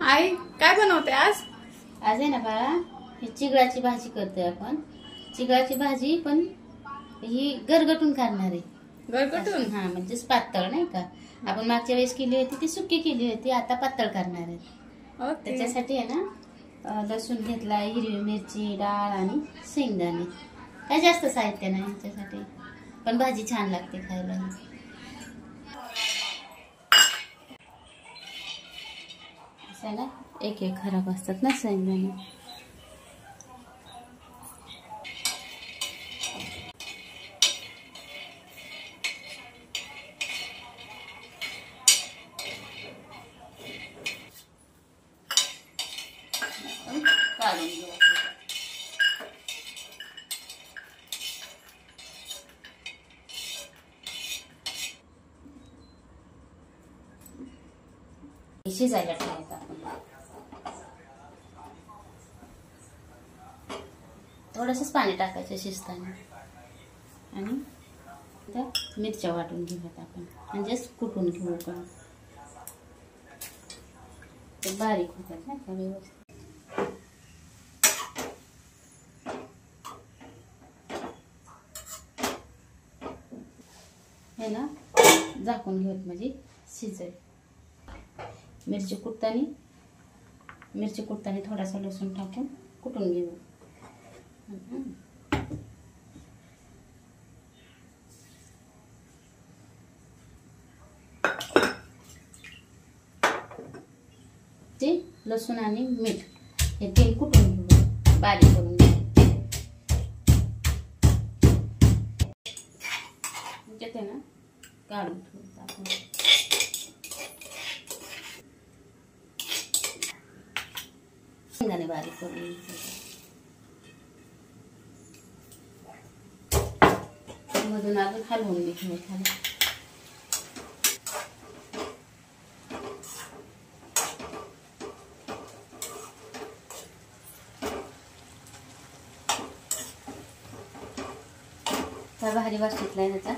आई काय बनवते आज? आज आहे ना बाळा, ही चिगळाची भाजी करतोय आपण. चिगळाची भाजी पण ही गरगटून करणार आहे. गरगटून? हा, म्हणजे पातळ नाही का. आपण मागच्या वेळेस केली होती ती सुकी केली होती, आता पातळ करणार आहे. त्याच्यासाठी आहे ना, लसूण घेतला, हिरवी मिरची, डाळ आणि शेंगदाणे. काय जास्त साहित्य नाही ह्याच्यासाठी, पण भाजी छान लागते खायला. असं ना, एक एक खराब असतात ना शेंगदाणे. काढून घेऊ. शिजायला ठेवायचं आपण. थोडंसंच पाणी टाकायचं शिजताना. आणि त्या मिरच्या वाटून घेऊयात आपण, म्हणजेच कुटून घेऊ पण. ते बारीक होतात ना का व्यवस्थित. हे ना झाकून घेऊयात म्हणजे शिजेल. मिरची कुटताना थोडासा लसूण टाकून कुटून घेऊ. ते लसूण आणि मीठ हे तेल कुटून घेऊ, बारीक करून घेऊ. ते ना काढून ठेवू आपण. शेंगदाणे बारीक करून मधून अजून हलवून घेऊ खाली. त्या भारी वास सुटलाय त्याचा.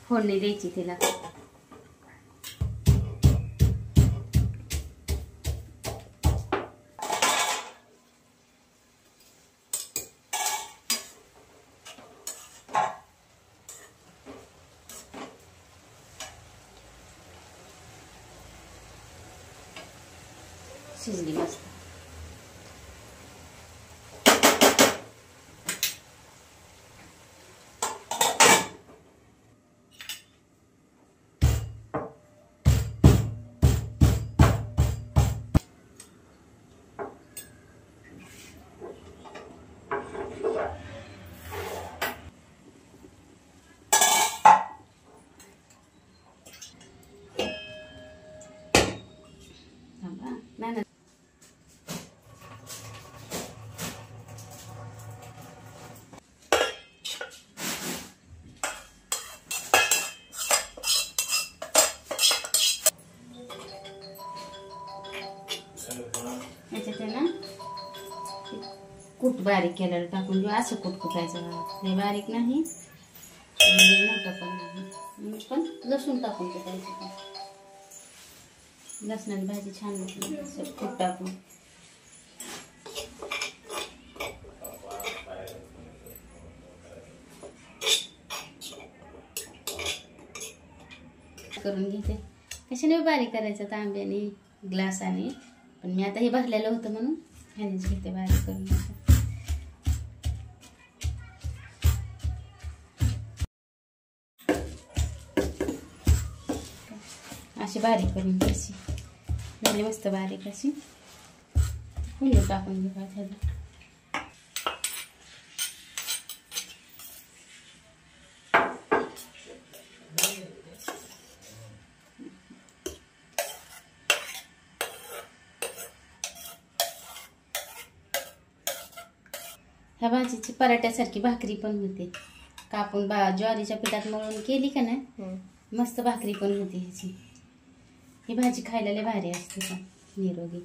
फोडणी द्यायची तिला. शिजली मस्त. नाही याच्यात आहे ना कूट बारीक केलेलं टाकून घेऊ. असं कूट कुटायचं, हे बारीक नाही मोठं पण नाही, पण लसूण टाकून कुटायचं. लसणाची भाजी छान होती असं कूट टाकून. करून घेते. कशाने बारीक करायचं, तांब्याने ग्लासाने, पण मी आता हे भरलेलं होतं म्हणून ह्यानेच घेते बारीक करून. अशी बारीक करून घ्यायची. झाली मस्त बारीक अशी. फुलं टाकून घेऊ त्याला. ह्या भाजीची पराठ्यासारखी भाकरी पण होते. कापून ज्वारीच्या पिठात मळून केली का नाही, मस्त भाकरी पण होती ह्याची. ही भाजी खायला लय भारी असते पण निरोगी.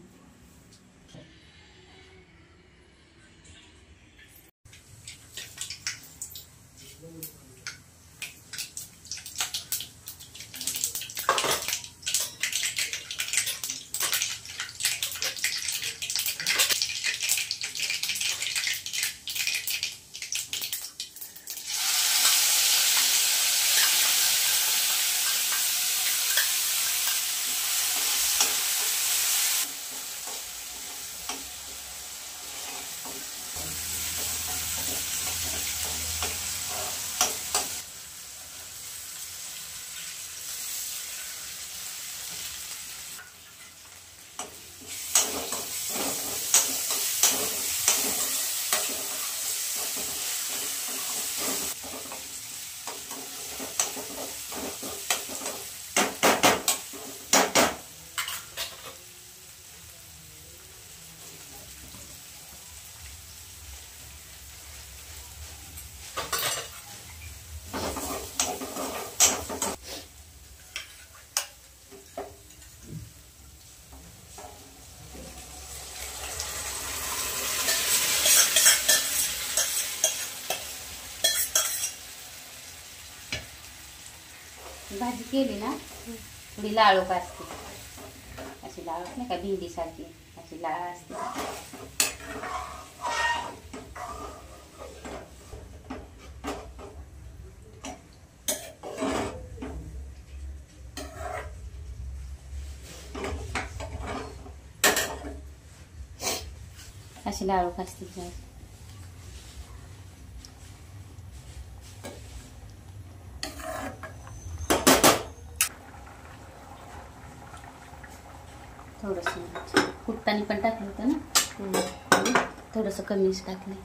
भाजी केली ना थोडी लाळूक असते, अशी लाळूक नाही का भेंडीसारखी अशी लाळ असते. अशी लाळूक असते भाजी. थोडंसं फुटतानी पण टाकलं होतं ना, थोडंसं कमीच टाकलं.